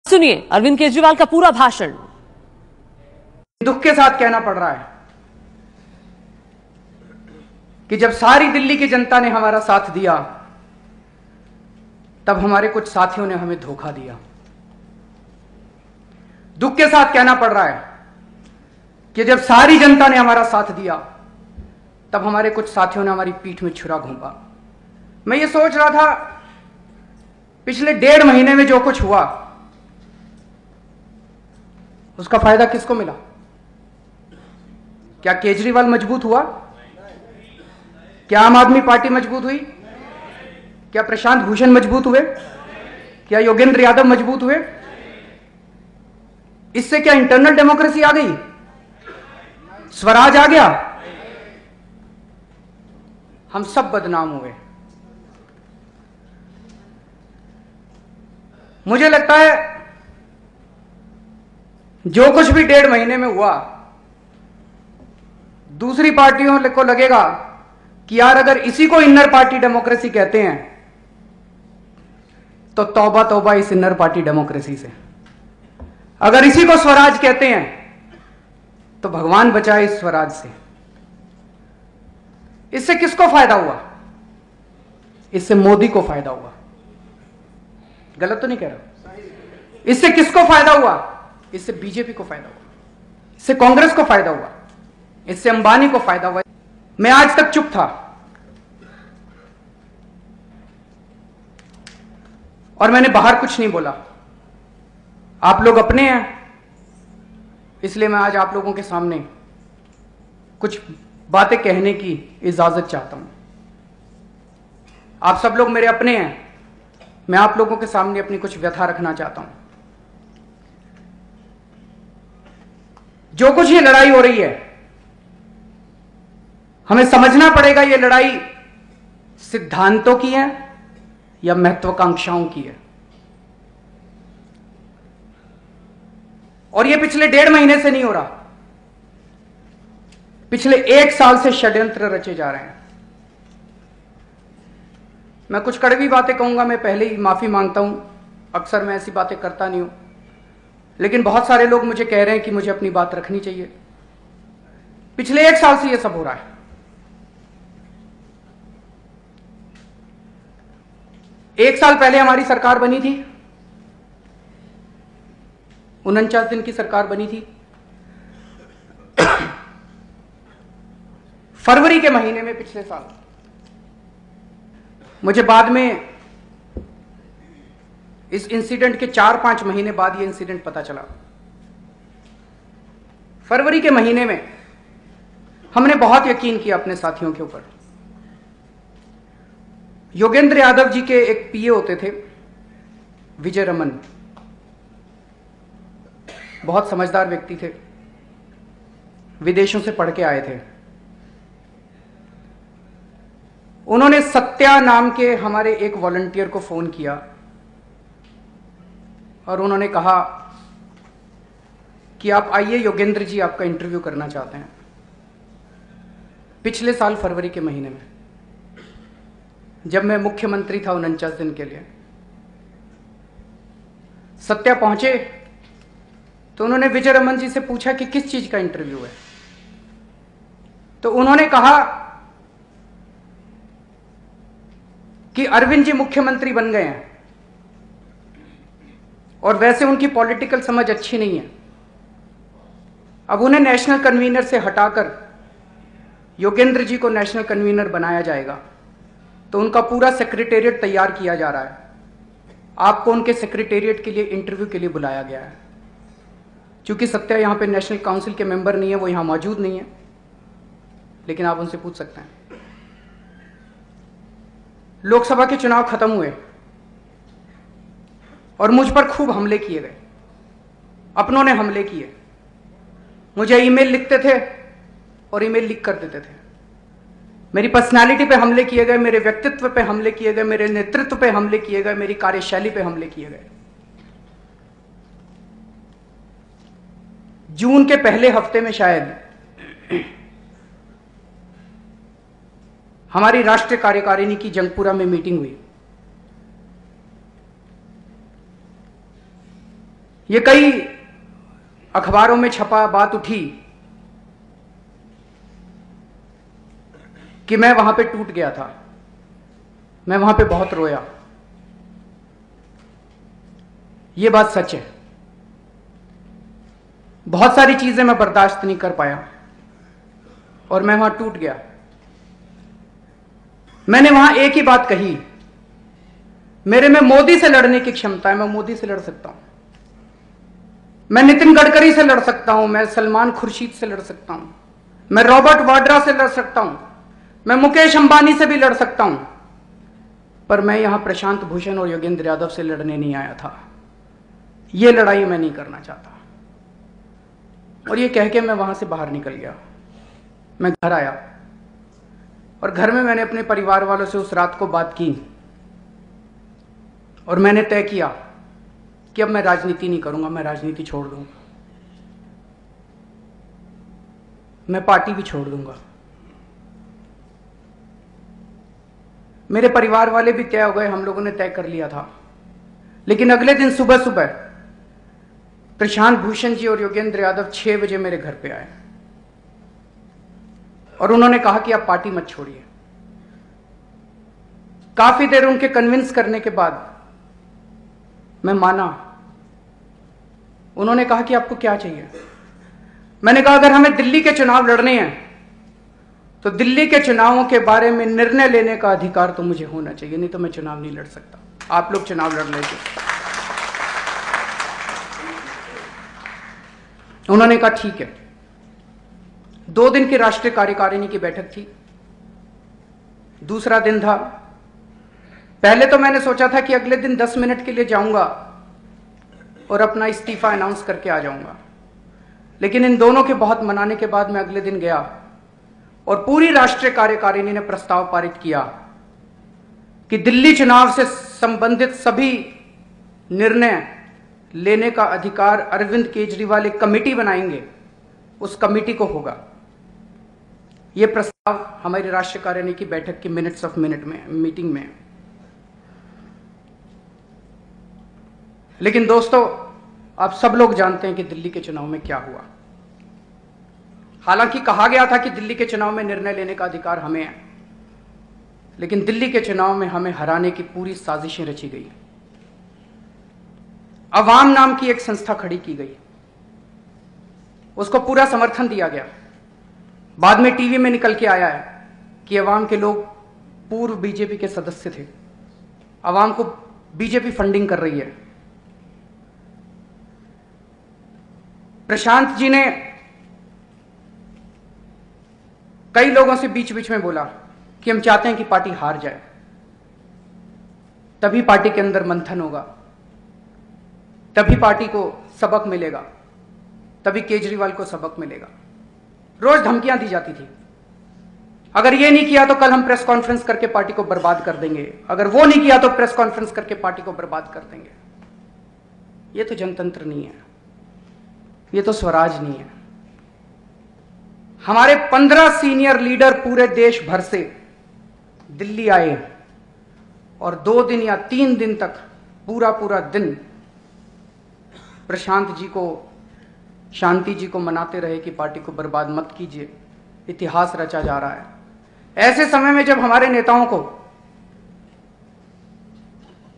सुनिए अरविंद केजरीवाल का पूरा भाषण। दुख के साथ कहना पड़ रहा है कि जब सारी दिल्ली की जनता ने हमारा साथ दिया, तब हमारे कुछ साथियों ने हमें धोखा दिया। दुख के साथ कहना पड़ रहा है कि जब सारी जनता ने हमारा साथ दिया, तब हमारे कुछ साथियों ने हमारी पीठ में छुरा घोंपा। मैं ये सोच रहा था, पिछले 1.5 महीने में जो कुछ हुआ, उसका फायदा किसको मिला? क्या केजरीवाल मजबूत हुआ? क्या आम आदमी पार्टी मजबूत हुई? क्या प्रशांत भूषण मजबूत हुए? क्या योगेंद्र यादव मजबूत हुए? इससे क्या इंटरनल डेमोक्रेसी आ गई? स्वराज आ गया? हम सब बदनाम हुए। मुझे लगता है जो कुछ भी 1.5 महीने में हुआ, दूसरी पार्टियों को लगेगा कि यार अगर इसी को इनर पार्टी डेमोक्रेसी कहते हैं तो तौबा तौबा इस इनर पार्टी डेमोक्रेसी से। अगर इसी को स्वराज कहते हैं तो भगवान बचाए इस स्वराज से। इससे किसको फायदा हुआ? इससे मोदी को फायदा हुआ। गलत तो नहीं कह रहा? इससे किसको फायदा हुआ? इससे बीजेपी को फायदा हुआ, इससे कांग्रेस को फायदा हुआ, इससे अंबानी को फायदा हुआ। मैं आज तक चुप था और मैंने बाहर कुछ नहीं बोला। आप लोग अपने हैं, इसलिए मैं आज आप लोगों के सामने कुछ बातें कहने की इजाजत चाहता हूं। आप सब लोग मेरे अपने हैं, मैं आप लोगों के सामने अपनी कुछ व्यथा रखना चाहता हूं। जो कुछ ये लड़ाई हो रही है, हमें समझना पड़ेगा ये लड़ाई सिद्धांतों की है या महत्वाकांक्षाओं की है। और ये पिछले 1.5 महीने से नहीं हो रहा, पिछले 1 साल से षड्यंत्र रचे जा रहे हैं। मैं कुछ कड़वी बातें कहूंगा, मैं पहले ही माफी मांगता हूं, अक्सर मैं ऐसी बातें करता नहीं हूं, लेकिन बहुत सारे लोग मुझे कह रहे हैं कि मुझे अपनी बात रखनी चाहिए। पिछले 1 साल से यह सब हो रहा है। एक साल पहले हमारी सरकार बनी थी, 49 दिन की सरकार बनी थी। फरवरी के महीने में पिछले साल, मुझे बाद में इस इंसिडेंट के 4-5 महीने बाद यह इंसिडेंट पता चला। फरवरी के महीने में हमने बहुत यकीन किया अपने साथियों के ऊपर। योगेंद्र यादव जी के एक पीए होते थे, विजय रमन, बहुत समझदार व्यक्ति थे, विदेशों से पढ़ के आए थे। उन्होंने सत्या नाम के हमारे एक वॉलंटियर को फोन किया और उन्होंने कहा कि आप आइए, योगेंद्र जी आपका इंटरव्यू करना चाहते हैं। पिछले साल फरवरी के महीने में, जब मैं मुख्यमंत्री था 49 दिन के लिए, सत्या पहुंचे तो उन्होंने विजय रमन जी से पूछा कि किस चीज का इंटरव्यू है। तो उन्होंने कहा कि अरविंद जी मुख्यमंत्री बन गए हैं और वैसे उनकी पॉलिटिकल समझ अच्छी नहीं है, अब उन्हें नेशनल कन्वीनर से हटाकर योगेंद्र जी को नेशनल कन्वीनर बनाया जाएगा। तो उनका पूरा सेक्रेटेरिएट तैयार किया जा रहा है, आपको उनके सेक्रेटेरिएट के लिए इंटरव्यू के लिए बुलाया गया है। क्योंकि सत्या यहां पे नेशनल काउंसिल के मेंबर नहीं है, वो यहां मौजूद नहीं है, लेकिन आप उनसे पूछ सकते हैं। लोकसभा के चुनाव खत्म हुए और मुझ पर खूब हमले किए गए, अपनों ने हमले किए। मुझे ईमेल लिखते थे और ईमेल लीक कर देते थे। मेरी पर्सनालिटी पे हमले किए गए, मेरे व्यक्तित्व पे हमले किए गए, मेरे नेतृत्व पे हमले किए गए, मेरी कार्यशैली पे हमले किए गए। जून के पहले हफ्ते में शायद हमारी राष्ट्रीय कार्यकारिणी की जंगपुरा में मीटिंग हुई। ये कई अखबारों में छपा, बात उठी कि मैं वहां पे टूट गया था, मैं वहां पे बहुत रोया। ये बात सच है। बहुत सारी चीजें मैं बर्दाश्त नहीं कर पाया और मैं वहां टूट गया। मैंने वहां एक ही बात कही, मेरे में मोदी से लड़ने की क्षमता है, मैं मोदी से लड़ सकता हूं, मैं नितिन गडकरी से लड़ सकता हूं, मैं सलमान खुर्शीद से लड़ सकता हूं, मैं रॉबर्ट वाड्रा से लड़ सकता हूं, मैं मुकेश अंबानी से भी लड़ सकता हूं, पर मैं यहां प्रशांत भूषण और योगेंद्र यादव से लड़ने नहीं आया था। यह लड़ाई मैं नहीं करना चाहता। और यह कह के मैं वहां से बाहर निकल गया। मैं घर आया और घर में मैंने अपने परिवार वालों से उस रात को बात की और मैंने तय किया कि अब मैं राजनीति नहीं करूंगा, मैं राजनीति छोड़ दूंगा, मैं पार्टी भी छोड़ दूंगा। मेरे परिवार वाले भी तय हो गए, हम लोगों ने तय कर लिया था। लेकिन अगले दिन सुबह सुबह प्रशांत भूषण जी और योगेंद्र यादव 6 बजे मेरे घर पे आए और उन्होंने कहा कि आप पार्टी मत छोड़िए। काफी देर उनके कन्विंस करने के बाद मैं माना। उन्होंने कहा कि आपको क्या चाहिए? मैंने कहा अगर हमें दिल्ली के चुनाव लड़ने हैं तो दिल्ली के चुनावों के बारे में निर्णय लेने का अधिकार तो मुझे होना चाहिए, नहीं तो मैं चुनाव नहीं लड़ सकता। आप लोग चुनाव लड़ लीजिए। उन्होंने कहा ठीक है। 2 दिन की राष्ट्रीय कार्यकारिणी की बैठक थी। दूसरा दिन था। पहले तो मैंने सोचा था कि अगले दिन 10 मिनट के लिए जाऊंगा और अपना इस्तीफा अनाउंस करके आ जाऊंगा, लेकिन इन दोनों के बहुत मनाने के बाद मैं अगले दिन गया और पूरी राष्ट्रीय कार्यकारिणी ने प्रस्ताव पारित किया कि दिल्ली चुनाव से संबंधित सभी निर्णय लेने का अधिकार अरविंद केजरीवाल एक कमेटी बनाएंगे, उस कमेटी को होगा। यह प्रस्ताव हमारी राष्ट्रीय कार्यकारिणी की बैठक की मीटिंग में। लेकिन दोस्तों, आप सब लोग जानते हैं कि दिल्ली के चुनाव में क्या हुआ। हालांकि कहा गया था कि दिल्ली के चुनाव में निर्णय लेने का अधिकार हमें है, लेकिन दिल्ली के चुनाव में हमें हराने की पूरी साजिशें रची गई। अवाम नाम की एक संस्था खड़ी की गई, उसको पूरा समर्थन दिया गया। बाद में टीवी में निकल के आया है कि अवाम के लोग पूर्व बीजेपी के सदस्य थे, अवाम को बीजेपी फंडिंग कर रही है। प्रशांत जी ने कई लोगों से बीच बीच में बोला कि हम चाहते हैं कि पार्टी हार जाए, तभी पार्टी के अंदर मंथन होगा, तभी पार्टी को सबक मिलेगा, तभी केजरीवाल को सबक मिलेगा। रोज धमकियां दी जाती थी, अगर ये नहीं किया तो कल हम प्रेस कॉन्फ्रेंस करके पार्टी को बर्बाद कर देंगे, अगर वो नहीं किया तो प्रेस कॉन्फ्रेंस करके पार्टी को बर्बाद कर देंगे। ये तो जनतंत्र नहीं है, ये तो स्वराज नहीं है। हमारे 15 सीनियर लीडर पूरे देश भर से दिल्ली आए और 2 दिन या 3 दिन तक पूरा दिन प्रशांत जी को, शांति जी को मनाते रहे कि पार्टी को बर्बाद मत कीजिए, इतिहास रचा जा रहा है। ऐसे समय में जब हमारे नेताओं को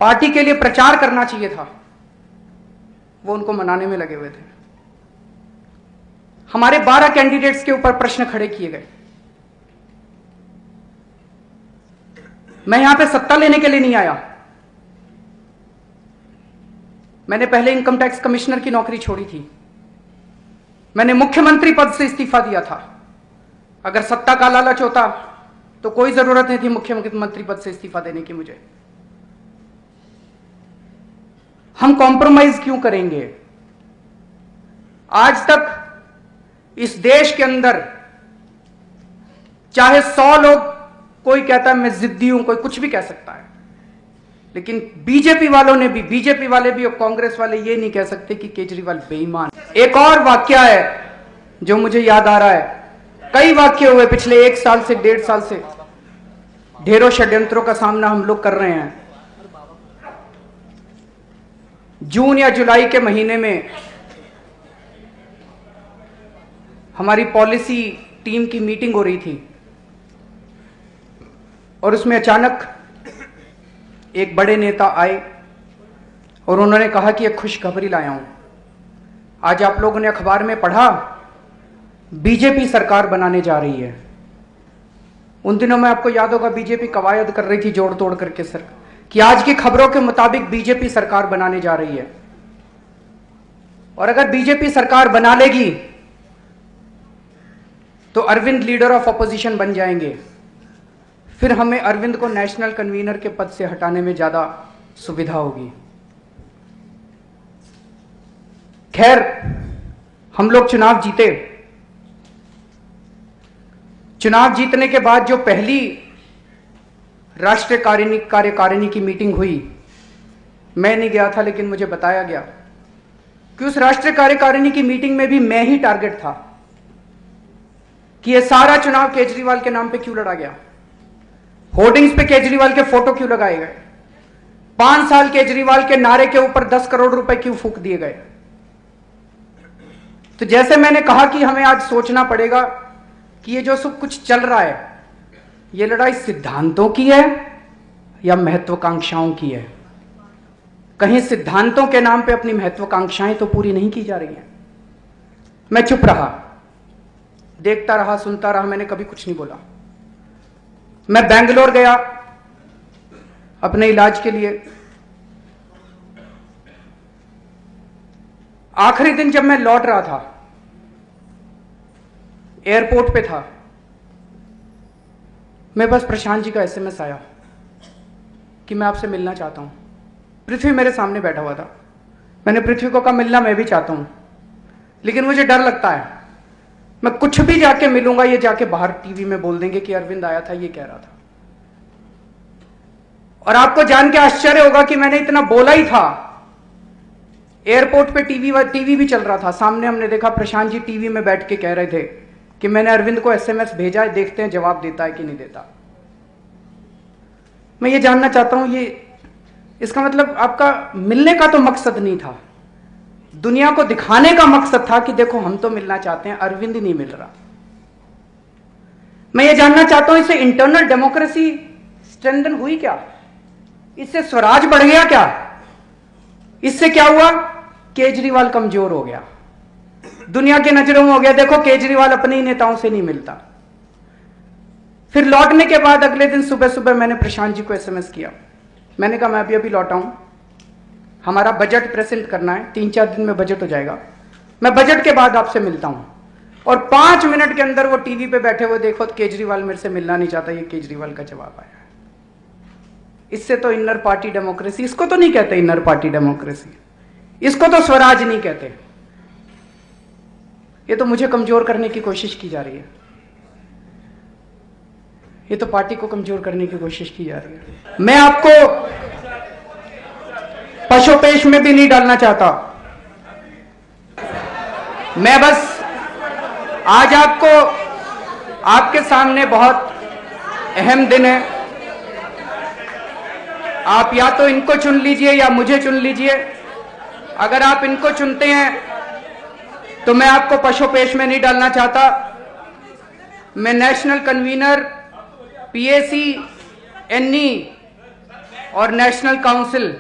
पार्टी के लिए प्रचार करना चाहिए था, वो उनको मनाने में लगे हुए थे। हमारे 12 कैंडिडेट्स के ऊपर प्रश्न खड़े किए गए। मैं यहां पे सत्ता लेने के लिए नहीं आया। मैंने पहले इनकम टैक्स कमिश्नर की नौकरी छोड़ी थी, मैंने मुख्यमंत्री पद से इस्तीफा दिया था। अगर सत्ता का लालच होता तो कोई जरूरत नहीं थी मुख्यमंत्री पद से इस्तीफा देने की मुझे। हम कॉम्प्रोमाइज क्यों करेंगे? आज तक इस देश के अंदर चाहे 100 लोग, कोई कहता है मैं जिद्दी हूं, कोई कुछ भी कह सकता है, लेकिन बीजेपी वाले भी और कांग्रेस वाले ये नहीं कह सकते कि केजरीवाल बेईमान। एक और वाक्य है जो मुझे याद आ रहा है, कई वाक्य हुए पिछले 1 साल से 1.5 साल से, ढेरों षड्यंत्रों का सामना हम लोग कर रहे हैं। जून या जुलाई के महीने में हमारी पॉलिसी टीम की मीटिंग हो रही थी और उसमें अचानक एक बड़े नेता आए और उन्होंने कहा कि एक खुशखबरी लाया हूं। आज आप लोगों ने अखबार में पढ़ा, बीजेपी सरकार बनाने जा रही है। उन दिनों में आपको याद होगा बीजेपी कवायद कर रही थी जोड़ तोड़ करके सर कि आज की खबरों के मुताबिक बीजेपी सरकार बनाने जा रही है और अगर बीजेपी सरकार बना लेगी तो अरविंद लीडर ऑफ अपोजिशन बन जाएंगे। फिर हमें अरविंद को नेशनल कन्वीनर के पद से हटाने में ज्यादा सुविधा होगी। खैर, हम लोग चुनाव जीते। चुनाव जीतने के बाद जो पहली राष्ट्रीय कार्यकारिणी की मीटिंग हुई, मैं नहीं गया था लेकिन मुझे बताया गया कि उस राष्ट्रीय कार्यकारिणी की मीटिंग में भी मैं ही टारगेट था कि यह सारा चुनाव केजरीवाल के नाम पे क्यों लड़ा गया, होर्डिंग्स पे केजरीवाल के फोटो क्यों लगाए गए, 5 साल केजरीवाल के नारे के ऊपर 10 करोड़ रुपए क्यों फूंक दिए गए। तो जैसे मैंने कहा कि हमें आज सोचना पड़ेगा कि ये जो सब कुछ चल रहा है, ये लड़ाई सिद्धांतों की है या महत्वाकांक्षाओं की है। कहीं सिद्धांतों के नाम पे अपनी महत्वाकांक्षाएं तो पूरी नहीं की जा रही हैं। मैं चुप रहा, देखता रहा, सुनता रहा, मैंने कभी कुछ नहीं बोला। मैं बेंगलोर गया अपने इलाज के लिए। आखिरी दिन जब मैं लौट रहा था, एयरपोर्ट पे था, मेरे पास प्रशांत जी का एसएमएस आया कि मैं आपसे मिलना चाहता हूं। पृथ्वी मेरे सामने बैठा हुआ था। मैंने पृथ्वी को कहा मिलना मैं भी चाहता हूं, लेकिन मुझे डर लगता है मैं कुछ भी जाके मिलूंगा, ये जाके बाहर टीवी में बोल देंगे कि अरविंद आया था, ये कह रहा था। और आपको जान के आश्चर्य होगा कि मैंने इतना बोला ही था। एयरपोर्ट पे टीवी भी चल रहा था। सामने हमने देखा प्रशांत जी टीवी में बैठ के कह रहे थे कि मैंने अरविंद को एसएमएस भेजा है, देखते हैं जवाब देता है कि नहीं देता। मैं ये जानना चाहता हूं, ये इसका मतलब आपका मिलने का तो मकसद नहीं था, दुनिया को दिखाने का मकसद था कि देखो हम तो मिलना चाहते हैं, अरविंद ही नहीं मिल रहा। मैं ये जानना चाहता हूं इससे इंटरनल डेमोक्रेसी स्ट्रेंथन हुई क्या? इससे स्वराज बढ़ गया क्या? इससे क्या हुआ? केजरीवाल कमजोर हो गया, दुनिया के नजरों में हो गया देखो केजरीवाल अपने ही नेताओं से नहीं मिलता। फिर लौटने के बाद अगले दिन सुबह सुबह मैंने प्रशांत जी को एसएमएस किया। मैंने कहा मैं अभी लौटा हूं, हमारा बजट प्रेजेंट करना है, 3-4 दिन में बजट हो जाएगा, मैं बजट के बाद आपसे मिलता हूं। और 5 मिनट के अंदर वो टीवी पे बैठे हुए देखो केजरीवाल मेरे से मिलना नहीं चाहता, ये केजरीवाल का जवाब आया। इससे तो इनर पार्टी डेमोक्रेसी, इसको तो नहीं कहते इनर पार्टी डेमोक्रेसी, इसको तो स्वराज नहीं कहते। ये तो मुझे कमजोर करने की कोशिश की जा रही है, ये तो पार्टी को कमजोर करने की कोशिश की जा रही है। मैं आपको पशुपेश में भी नहीं डालना चाहता। मैं बस आज आपको, आपके सामने बहुत अहम दिन है। आप या तो इनको चुन लीजिए या मुझे चुन लीजिए। अगर आप इनको चुनते हैं तो मैं आपको पशुपेश में नहीं डालना चाहता। मैं नेशनल कन्वीनर, पीएसी, एनई और नेशनल काउंसिल,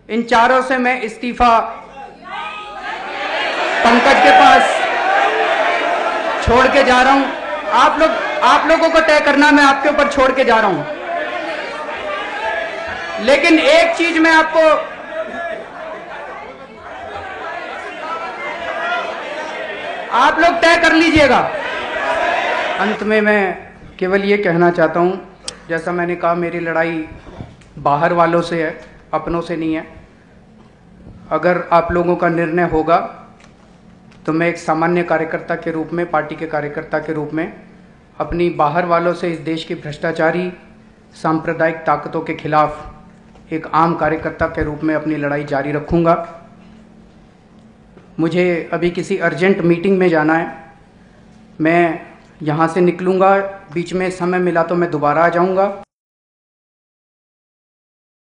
इन चारों से मैं इस्तीफा पंकज के पास छोड़ के जा रहा हूं। आप लोगों को तय करना, मैं आपके ऊपर छोड़ के जा रहा हूं। लेकिन एक चीज मैं आपको, आप लोग तय कर लीजिएगा। अंत में मैं केवल ये कहना चाहता हूं, जैसा मैंने कहा मेरी लड़ाई बाहर वालों से है, अपनों से नहीं है। अगर आप लोगों का निर्णय होगा तो मैं एक सामान्य कार्यकर्ता के रूप में, पार्टी के कार्यकर्ता के रूप में अपनी बाहर वालों से इस देश की भ्रष्टाचारी सांप्रदायिक ताकतों के खिलाफ एक आम कार्यकर्ता के रूप में अपनी लड़ाई जारी रखूंगा। मुझे अभी किसी अर्जेंट मीटिंग में जाना है, मैं यहाँ से निकलूँगा, बीच में समय मिला तो मैं दोबारा आ जाऊँगा।